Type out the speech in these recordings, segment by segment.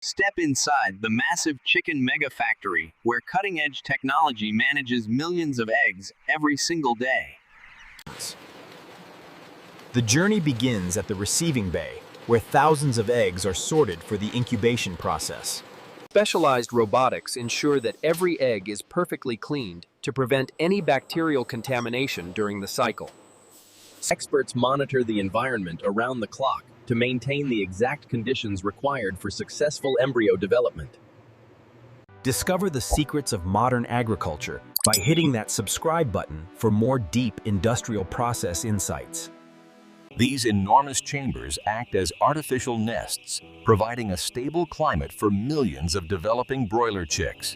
Step inside the massive chicken mega factory, where cutting-edge technology manages millions of eggs every single day. The journey begins at the receiving bay, where thousands of eggs are sorted for the incubation process. Specialized robotics ensure that every egg is perfectly cleaned to prevent any bacterial contamination during the cycle. Experts monitor the environment around the clock to maintain the exact conditions required for successful embryo development. Discover the secrets of modern agriculture by hitting that subscribe button for more deep industrial process insights. These enormous chambers act as artificial nests, providing a stable climate for millions of developing broiler chicks.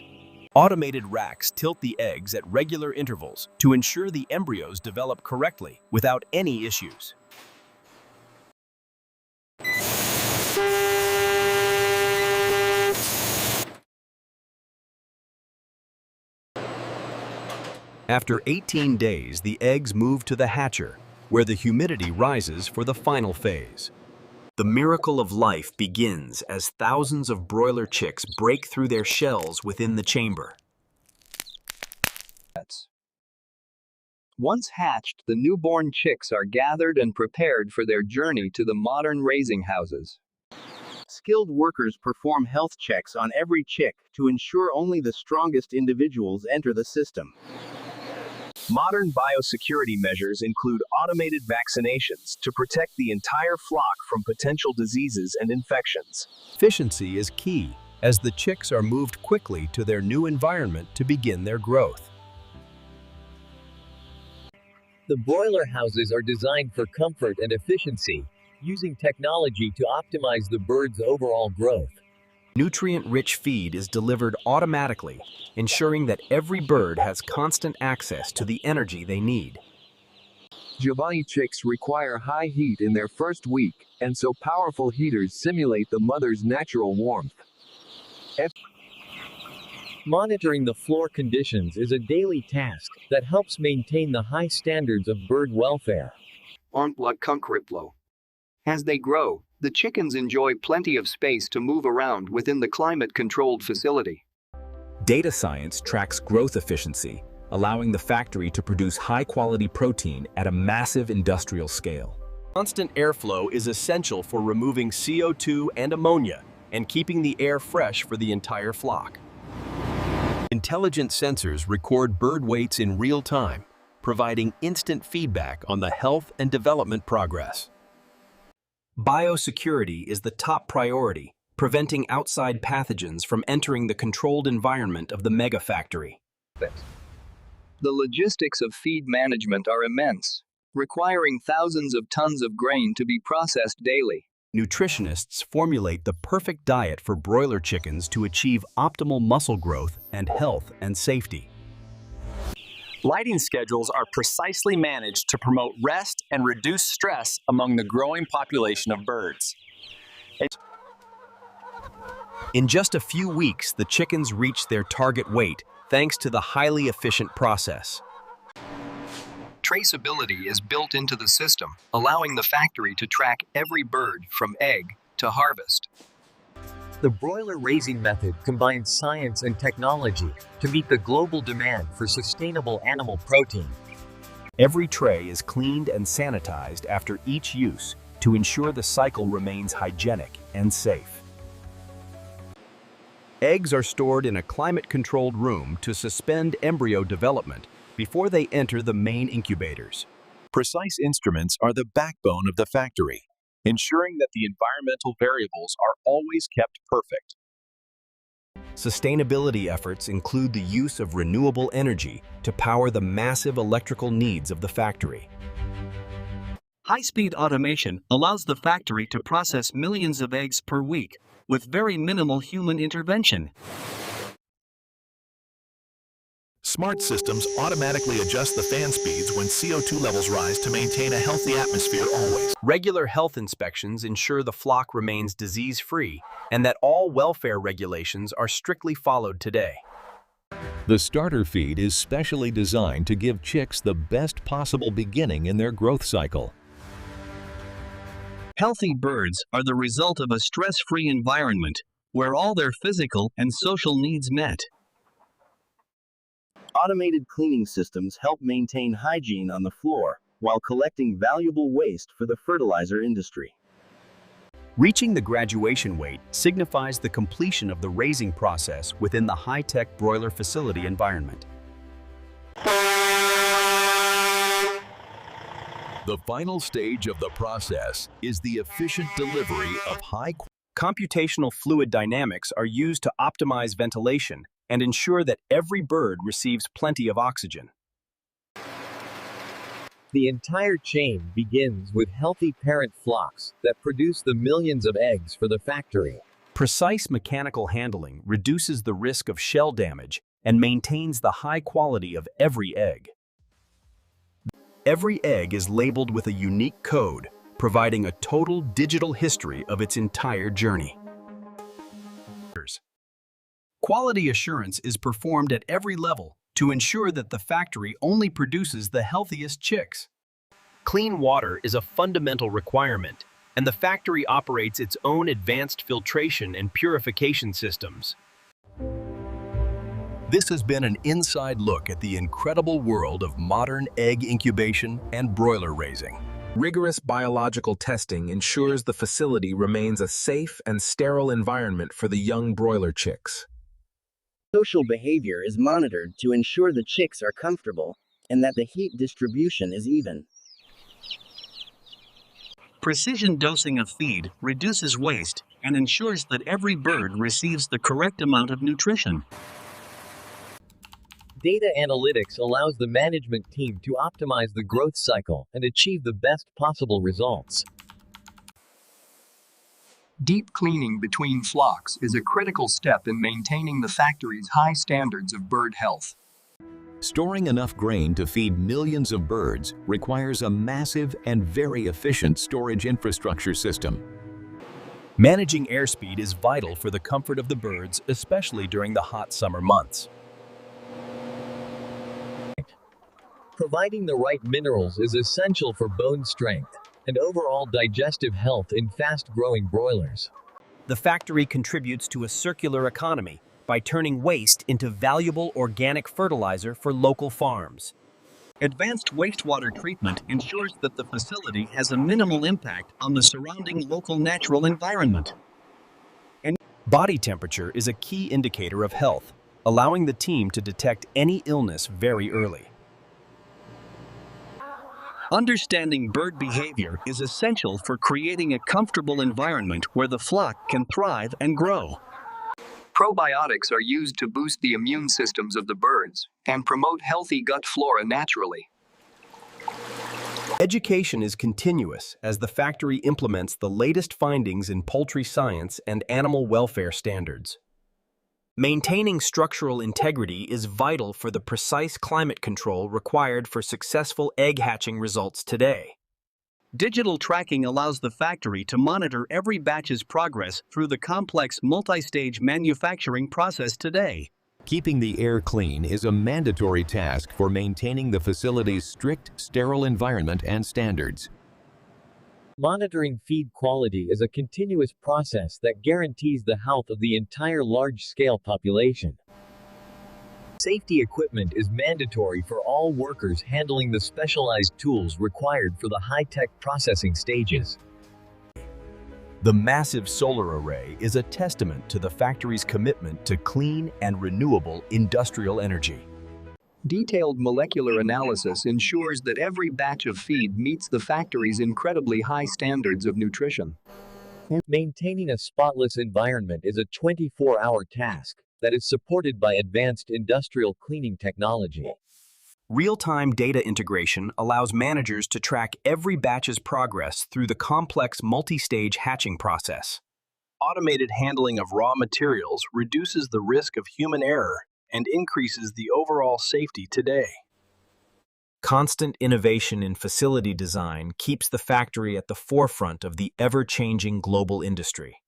Automated racks tilt the eggs at regular intervals to ensure the embryos develop correctly without any issues. After 18 days, the eggs move to the hatcher, where the humidity rises for the final phase. The miracle of life begins as thousands of broiler chicks break through their shells within the chamber. Once hatched, the newborn chicks are gathered and prepared for their journey to the modern raising houses. Skilled workers perform health checks on every chick to ensure only the strongest individuals enter the system. Modern biosecurity measures include automated vaccinations to protect the entire flock from potential diseases and infections. Efficiency is key, as the chicks are moved quickly to their new environment to begin their growth. The broiler houses are designed for comfort and efficiency, using technology to optimize the bird's overall growth. Nutrient-rich feed is delivered automatically, ensuring that every bird has constant access to the energy they need. Giovanni chicks require high heat in their first week, and so powerful heaters simulate the mother's natural warmth. Monitoring the floor conditions is a daily task that helps maintain the high standards of bird welfare. As they grow, the chickens enjoy plenty of space to move around within the climate-controlled facility. Data science tracks growth efficiency, allowing the factory to produce high-quality protein at a massive industrial scale. Constant airflow is essential for removing CO2 and ammonia and keeping the air fresh for the entire flock. Intelligent sensors record bird weights in real time, providing instant feedback on the health and development progress. Biosecurity is the top priority, preventing outside pathogens from entering the controlled environment of the mega factory. The logistics of feed management are immense, requiring thousands of tons of grain to be processed daily. Nutritionists formulate the perfect diet for broiler chickens to achieve optimal muscle growth and health and safety. Lighting schedules are precisely managed to promote rest and reduce stress among the growing population of birds. In just a few weeks, the chickens reach their target weight thanks to the highly efficient process. Traceability is built into the system, allowing the factory to track every bird from egg to harvest. The broiler raising method combines science and technology to meet the global demand for sustainable animal protein. Every tray is cleaned and sanitized after each use to ensure the cycle remains hygienic and safe. Eggs are stored in a climate-controlled room to suspend embryo development before they enter the main incubators. Precise instruments are the backbone of the factory, ensuring that the environmental variables are always kept perfect. Sustainability efforts include the use of renewable energy to power the massive electrical needs of the factory. High-speed automation allows the factory to process millions of eggs per week with very minimal human intervention. Smart systems automatically adjust the fan speeds when CO2 levels rise to maintain a healthy atmosphere always. Regular health inspections ensure the flock remains disease-free and that all welfare regulations are strictly followed today. The starter feed is specially designed to give chicks the best possible beginning in their growth cycle. Healthy birds are the result of a stress-free environment, where all their physical and social needs met. Automated cleaning systems help maintain hygiene on the floor, while collecting valuable waste for the fertilizer industry. Reaching the graduation weight signifies the completion of the raising process within the high-tech broiler facility environment. The final stage of the process is the efficient delivery of Computational fluid dynamics are used to optimize ventilation and ensure that every bird receives plenty of oxygen. The entire chain begins with healthy parent flocks that produce the millions of eggs for the factory. Precise mechanical handling reduces the risk of shell damage and maintains the high quality of every egg. Every egg is labeled with a unique code, providing a total digital history of its entire journey. Quality assurance is performed at every level to ensure that the factory only produces the healthiest chicks. Clean water is a fundamental requirement, and the factory operates its own advanced filtration and purification systems. This has been an inside look at the incredible world of modern egg incubation and broiler raising. Rigorous biological testing ensures the facility remains a safe and sterile environment for the young broiler chicks. Social behavior is monitored to ensure the chicks are comfortable and that the heat distribution is even. Precision dosing of feed reduces waste and ensures that every bird receives the correct amount of nutrition. Data analytics allows the management team to optimize the growth cycle and achieve the best possible results. Deep cleaning between flocks is a critical step in maintaining the factory's high standards of bird health. Storing enough grain to feed millions of birds requires a massive and very efficient storage infrastructure system. Managing airspeed is vital for the comfort of the birds, especially during the hot summer months. Providing the right minerals is essential for bone strength and overall digestive health in fast-growing broilers. The factory contributes to a circular economy by turning waste into valuable organic fertilizer for local farms. Advanced wastewater treatment ensures that the facility has a minimal impact on the surrounding local natural environment. Body temperature is a key indicator of health, allowing the team to detect any illness very early. Understanding bird behavior is essential for creating a comfortable environment where the flock can thrive and grow. Probiotics are used to boost the immune systems of the birds and promote healthy gut flora naturally. Education is continuous as the factory implements the latest findings in poultry science and animal welfare standards. Maintaining structural integrity is vital for the precise climate control required for successful egg hatching results today. Digital tracking allows the factory to monitor every batch's progress through the complex multi-stage manufacturing process today. Keeping the air clean is a mandatory task for maintaining the facility's strict, sterile environment and standards. Monitoring feed quality is a continuous process that guarantees the health of the entire large-scale population. Safety equipment is mandatory for all workers handling the specialized tools required for the high-tech processing stages. The massive solar array is a testament to the factory's commitment to clean and renewable industrial energy. Detailed molecular analysis ensures that every batch of feed meets the factory's incredibly high standards of nutrition. Maintaining a spotless environment is a 24-hour task that is supported by advanced industrial cleaning technology. Real-time data integration allows managers to track every batch's progress through the complex multi-stage hatching process. Automated handling of raw materials reduces the risk of human error and increases the overall safety today. Constant innovation in facility design keeps the factory at the forefront of the ever-changing global industry.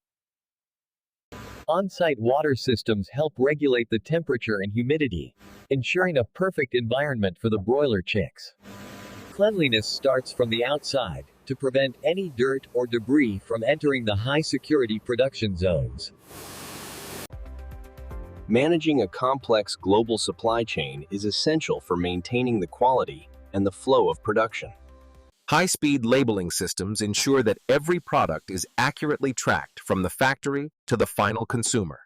On-site water systems help regulate the temperature and humidity, ensuring a perfect environment for the broiler chicks. Cleanliness starts from the outside to prevent any dirt or debris from entering the high-security production zones. Managing a complex global supply chain is essential for maintaining the quality and the flow of production. High-speed labeling systems ensure that every product is accurately tracked from the factory to the final consumer.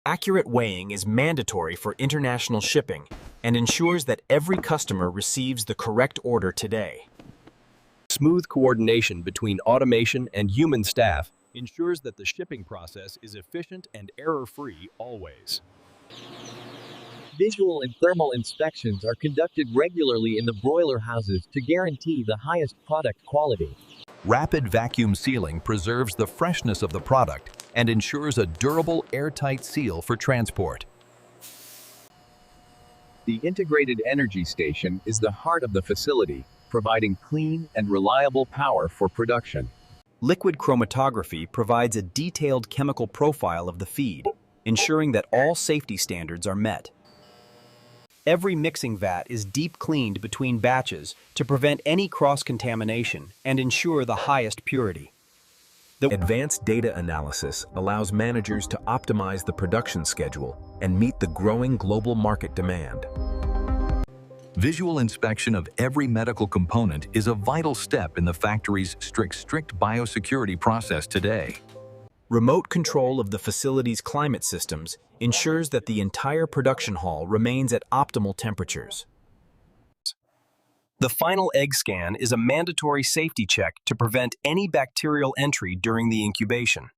Accurate weighing is mandatory for international shipping and ensures that every customer receives the correct order today. Smooth coordination between automation and human staff ensures that the shipping process is efficient and error-free always. Visual and thermal inspections are conducted regularly in the broiler houses to guarantee the highest product quality. Rapid vacuum sealing preserves the freshness of the product and ensures a durable, airtight seal for transport. The integrated energy station is the heart of the facility, providing clean and reliable power for production. Liquid chromatography provides a detailed chemical profile of the feed, ensuring that all safety standards are met. Every mixing vat is deep cleaned between batches to prevent any cross-contamination and ensure the highest purity. Advanced data analysis allows managers to optimize the production schedule and meet the growing global market demand. Visual inspection of every medical component is a vital step in the factory's strict biosecurity process today. Remote control of the facility's climate systems ensures that the entire production hall remains at optimal temperatures. The final egg scan is a mandatory safety check to prevent any bacterial entry during the incubation.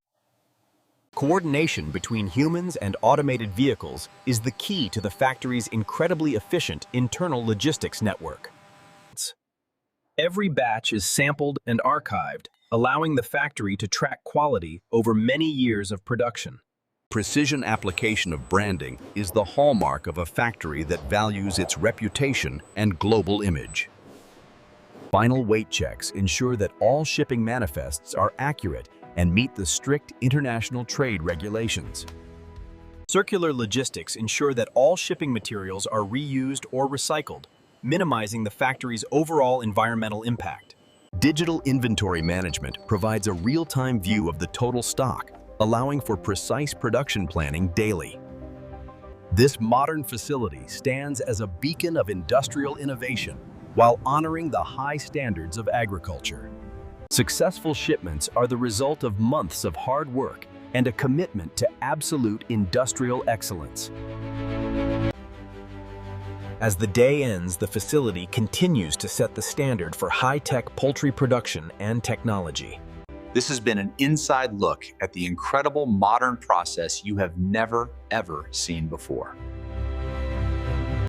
Coordination between humans and automated vehicles is the key to the factory's incredibly efficient internal logistics network. Every batch is sampled and archived, allowing the factory to track quality over many years of production. Precision application of branding is the hallmark of a factory that values its reputation and global image. Final weight checks ensure that all shipping manifests are accurate and meet the strict international trade regulations. Circular logistics ensure that all shipping materials are reused or recycled, minimizing the factory's overall environmental impact. Digital inventory management provides a real-time view of the total stock, allowing for precise production planning daily. This modern facility stands as a beacon of industrial innovation while honoring the high standards of agriculture. Successful shipments are the result of months of hard work and a commitment to absolute industrial excellence. As the day ends, the facility continues to set the standard for high-tech poultry production and technology. This has been an inside look at the incredible modern process you have never, ever seen before.